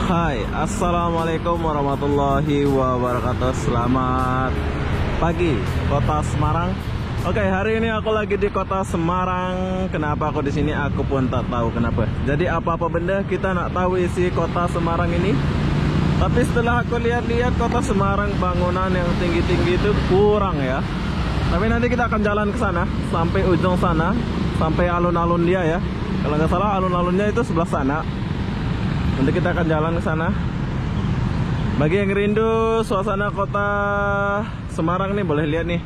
Hai, assalamualaikum warahmatullahi wabarakatuh. Selamat pagi, Kota Semarang. Oke, hari ini aku lagi di Kota Semarang. Kenapa aku di sini? Aku pun tak tahu kenapa. Jadi apa-apa benda kita nak tahu isi Kota Semarang ini. Tapi setelah aku lihat-lihat Kota Semarang, bangunan yang tinggi-tinggi itu kurang ya. Tapi nanti kita akan jalan ke sana sampai ujung sana, sampai alun-alun dia ya. Kalau nggak salah alun-alunnya itu sebelah sana. Nanti kita akan jalan ke sana. Bagi yang rindu suasana Kota Semarang nih, boleh lihat nih.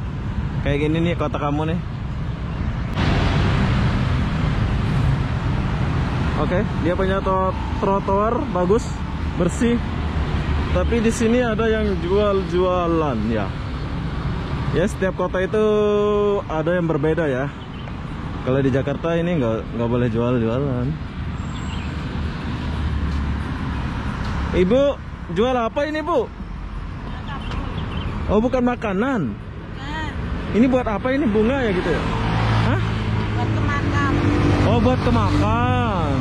Kayak gini nih kota kamu nih. Oke, dia punya trotoar bagus, bersih. Tapi di sini ada yang jual-jualan ya. Ya, setiap kota itu ada yang berbeda ya. Kalau di Jakarta ini nggak boleh jual-jualan. Ibu, jual apa ini, Bu? Oh, bukan makanan. Ini buat apa ini? Bunga ya gitu ya? Hah? Buat kemakan. Oh, buat kemakan.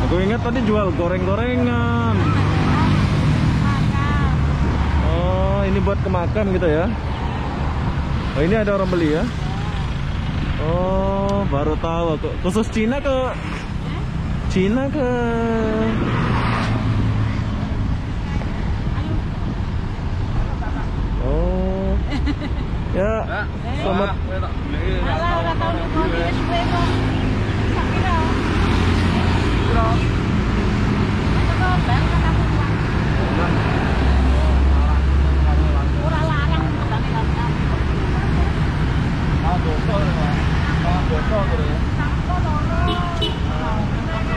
Aku ingat tadi jual goreng-gorengan. Makan. Oh, ini buat kemakan gitu ya? Oh, ini ada orang beli ya? Oh, baru tahu aku. Khusus Cina ke? Cina ke? Oh, ya, selamat. Alah, udah tahu nih mau di SP kok. Sakira. Itu kok bang kan aku buang. Ora larang petani kan. Botol gitu ya. Sampo loro.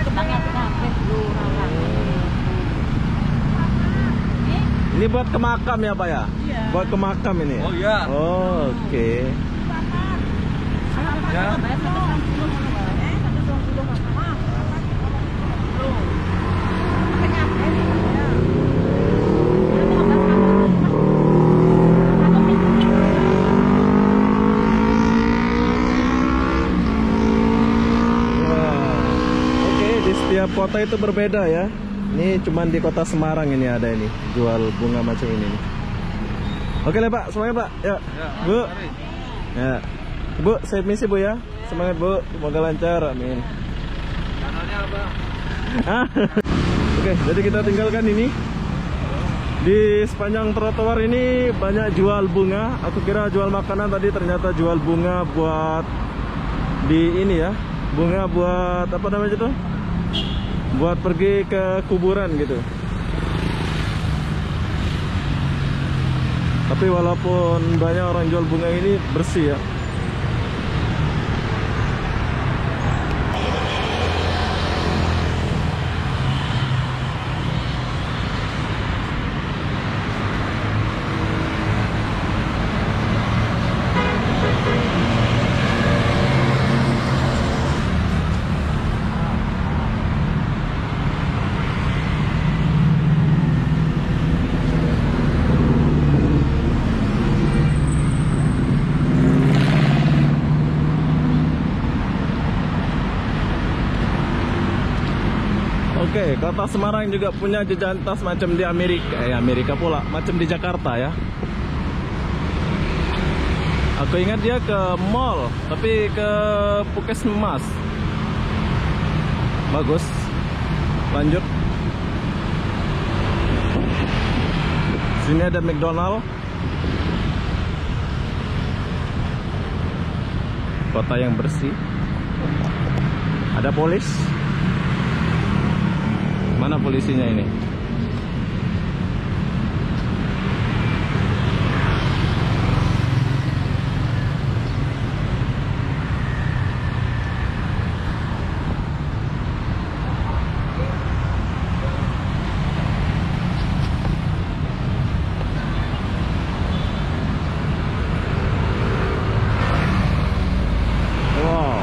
Petani apa dulu larang. Ini buat ke makam ya, Pak ya? Iya. Buat ke makam ini. Oh iya. Oh, oke. Ya. Oke, di setiap kota itu berbeda ya. Ini cuman di Kota Semarang ini ada ini jual bunga macam ini nih. Oke lah Pak, semangat Pak. Ya, Bu. Ya, Bu, saya misi Bu ya. Semangat Bu, semoga lancar, amin. Kanalnya apa? Oke, jadi kita tinggalkan ini. Di sepanjang trotoar ini banyak jual bunga. Aku kira jual makanan, tadi ternyata jual bunga buat di ini ya. Bunga buat apa namanya itu? Buat pergi ke kuburan gitu. Tapi walaupun banyak orang jual bunga ini, bersih ya. Oke, Kota Semarang juga punya jajan tas macam di Amerika. Amerika pula, macam di Jakarta ya. Aku ingat dia ke mall, tapi ke Puskesmas. Bagus. Lanjut. Sini ada McDonald. Kota yang bersih. Ada polis. Mana polisinya ini? Wow.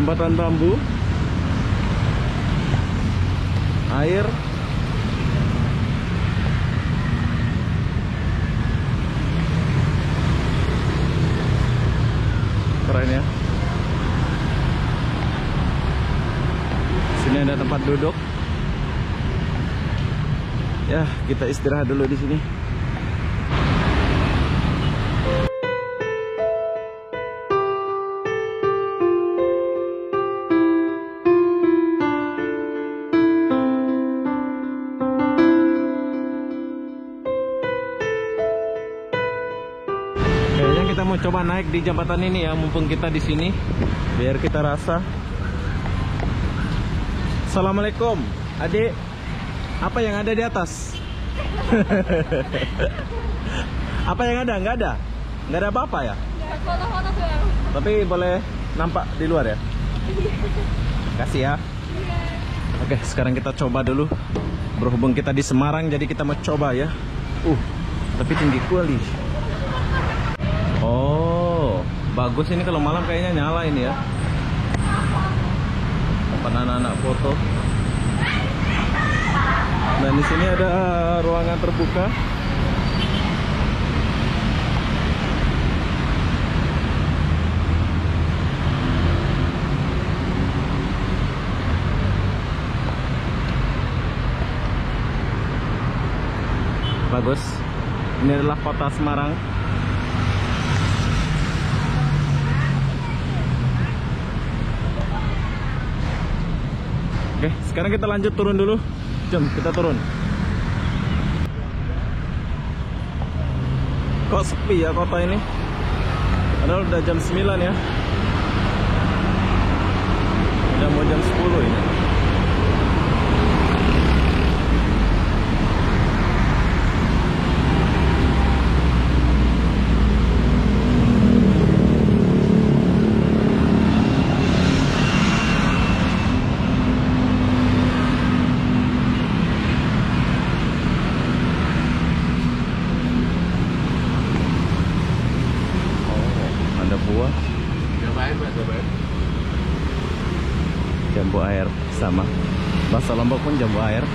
jembatan bambu, air, keren ya. Sini ada tempat duduk. Ya, kita istirahat dulu di sini. Kayaknya kita mau coba naik di jembatan ini ya, mumpung kita di sini, biar kita rasa. Assalamualaikum, adik. Apa yang ada di atas? Apa yang ada? Nggak ada? Nggak ada apa-apa ya? Foto-foto tuh. Tapi boleh nampak di luar ya? Kasih ya. Oke, sekarang kita coba dulu. Berhubung kita di Semarang, jadi kita mau coba ya. Tapi tinggi kali. Oh, bagus ini kalau malam kayaknya nyala ini ya. Tempat anak-anak foto. Dan di sini ada ruangan terbuka. Bagus. Ini adalah kota Semarang. Oke, sekarang kita lanjut turun dulu. Jom, kita turun. Kok sepi ya kota ini? Padahal udah jam 9 ya. Udah mau jam 10 ini. Buah jambu air sama bahasa Lombok pun jambu air.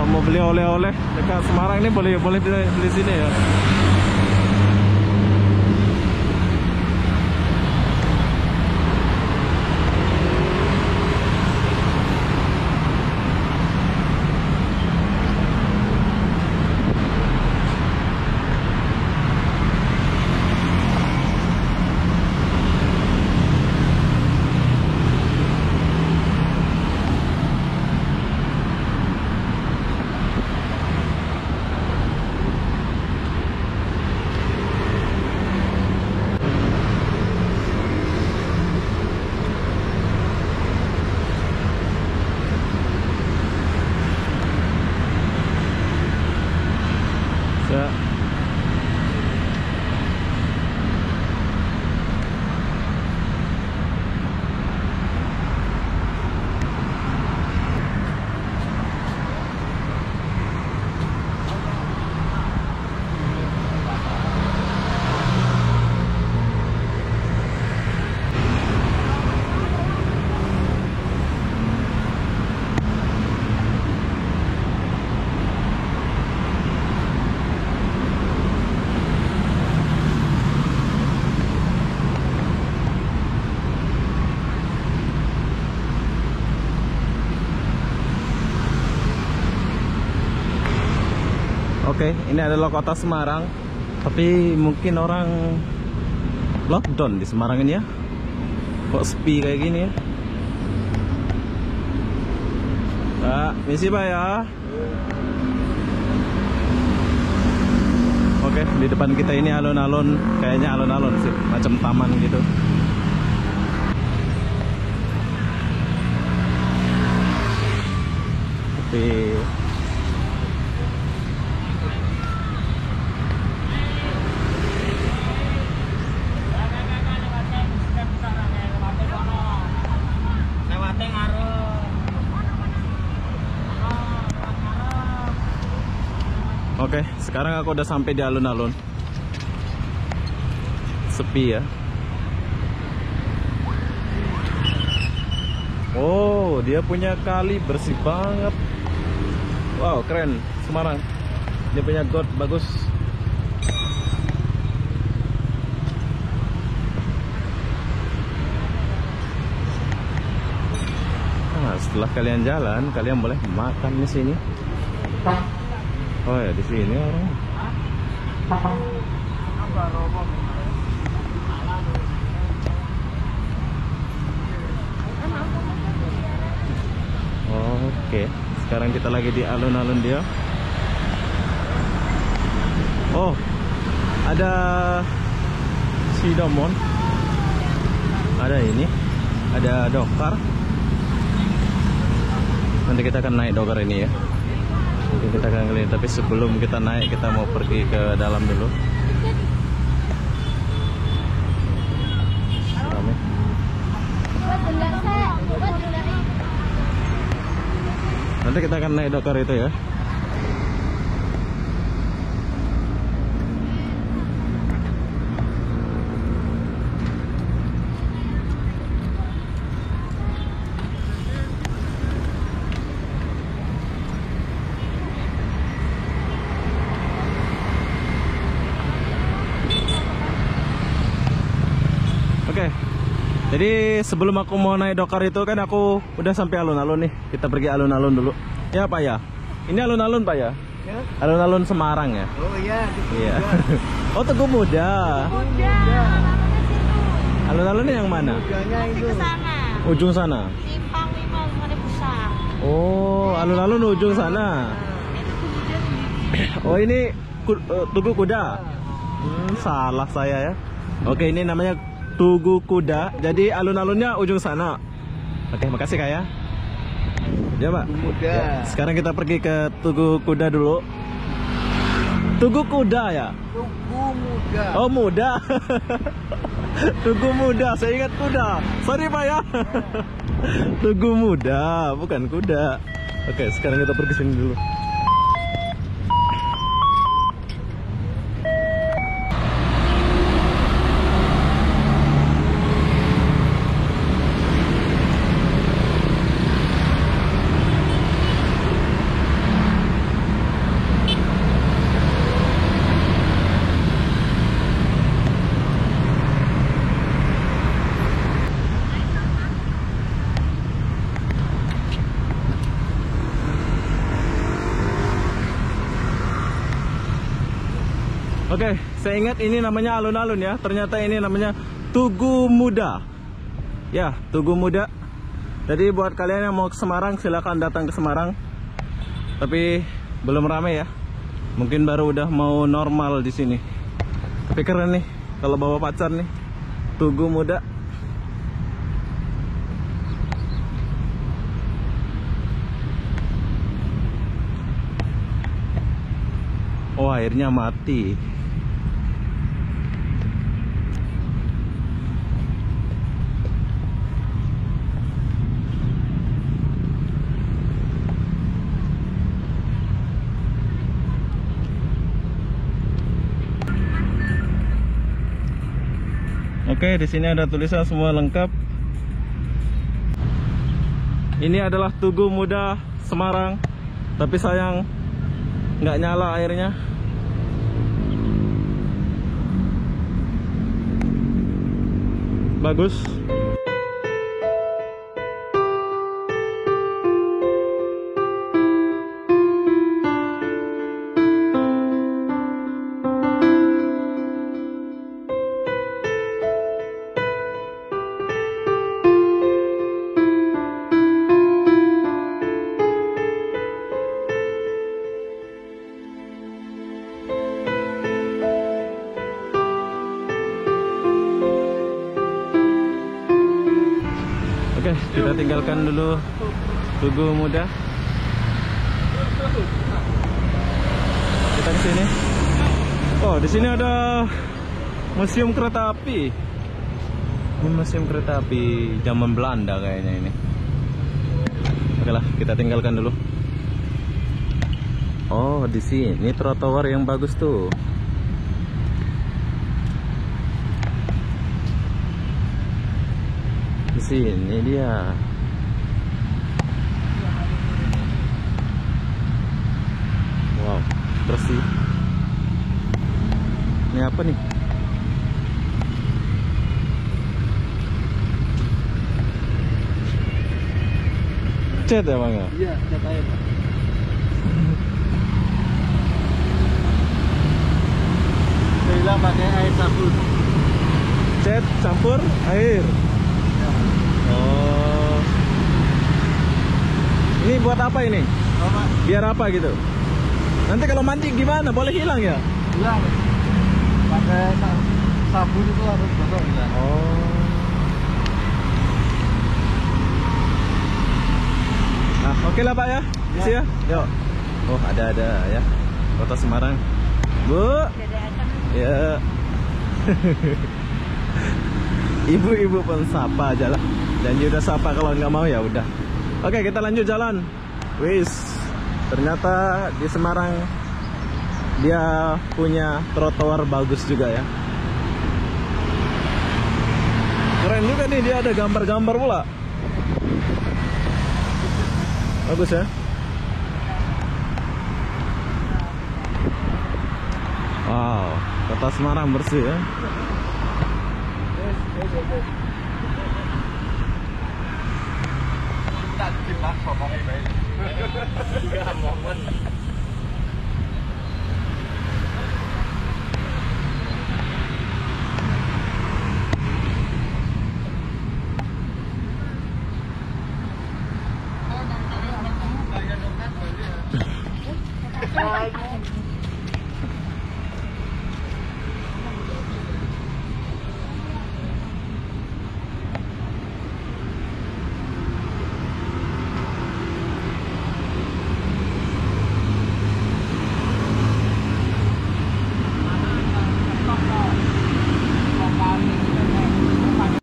Mau beli oleh-oleh dekat Semarang ini boleh beli sini ya. Ya. Oke, ini adalah kota Semarang. Tapi mungkin orang lockdown di Semarang ini ya. Kok sepi kayak gini ya. Pak, misi Pak ya. Oke, di depan kita ini alun-alun. Kayaknya alun-alun sih, macam taman gitu. Tapi Sekarang aku udah sampai di alun-alun. Sepi ya. Oh, dia punya kali bersih banget. Wow, keren. Semarang. Dia punya got bagus. Nah, setelah kalian jalan, kalian boleh makan di sini. Oh ya, di sini orang. Oke, sekarang kita lagi di alun-alun dia. Oh, ada Sidomon. Ada ini, ada dokar. Nanti kita akan naik dokar ini ya. Nanti kita akan keliling. Tapi sebelum kita naik, kita mau pergi ke dalam dulu. Rame. Nanti kita akan naik dokar itu ya. Oke. Jadi sebelum aku mau naik dokar itu kan aku udah sampai alun-alun nih. Kita pergi alun-alun dulu. Ya Pak ya. Ini alun-alun Pak ya? Ya. Alun-alun Semarang ya? Oh iya, Iya. Oh, Tugu Muda. Alun-alunnya yang mana? Mudanya itu. Ke sana. Ujung sana. Simpang 5 ada pusat. Oh, alun-alun ujung sana. Oh, ini Tugu Kuda. Salah saya ya. Oke, ini namanya Tugu Kuda. Jadi alun-alunnya ujung sana. Oke, makasih Kak ya. Ya Pak. Muda. Ya, sekarang kita pergi ke Tugu Kuda dulu. Tugu Kuda ya? Tugu Muda. Oh, muda. Tugu Muda, saya ingat kuda. Sorry Pak ya. Tugu Muda, bukan kuda. Oke, sekarang kita pergi sini dulu. Oke, saya ingat ini namanya alun-alun ya. Ternyata ini namanya Tugu Muda. Ya, Tugu Muda. Jadi buat kalian yang mau ke Semarang, silakan datang ke Semarang. Tapi belum ramai ya. Mungkin baru udah mau normal di sini. Tapi keren nih kalau bawa pacar nih. Tugu Muda. Oh, airnya mati. Oke, di sini ada tulisan semua lengkap. Ini adalah Tugu Muda Semarang. Tapi sayang nggak nyala airnya. Bagus. Oke, kita tinggalkan dulu Tugu Muda. Kita ke sini. Oh, di sini ada museum kereta api. Ini museum kereta api zaman Belanda kayaknya ini. Oke lah, kita tinggalkan dulu. Oh, di sini trotoar yang bagus tuh. Di sini dia. Wow, bersih. Ini apa nih? Cat ya bang ya? Iya, cat air. Saya bilang pakai air sabun. Cat campur air. Oh. Ini buat apa ini? Apa? Biar apa gitu? Nanti kalau mancing gimana? Boleh hilang ya? Bilang pakai sabun itu harus gosong ya. Oh. Nah, oke lah Pak ya. Isi ya. Yuk. Oh, ada ya. Kota Semarang. Bu. Dede Acang. Ya. Ibu-ibu pun sapa aja lah. Janji udah sapa, kalau nggak mau ya udah. Oke, kita lanjut jalan. Wis. Ternyata di Semarang dia punya trotoar bagus juga ya. Keren juga nih, dia ada gambar-gambar pula. Bagus ya. Wow, kota Semarang bersih ya. Tak dipak pokoknya baik. Enggak mau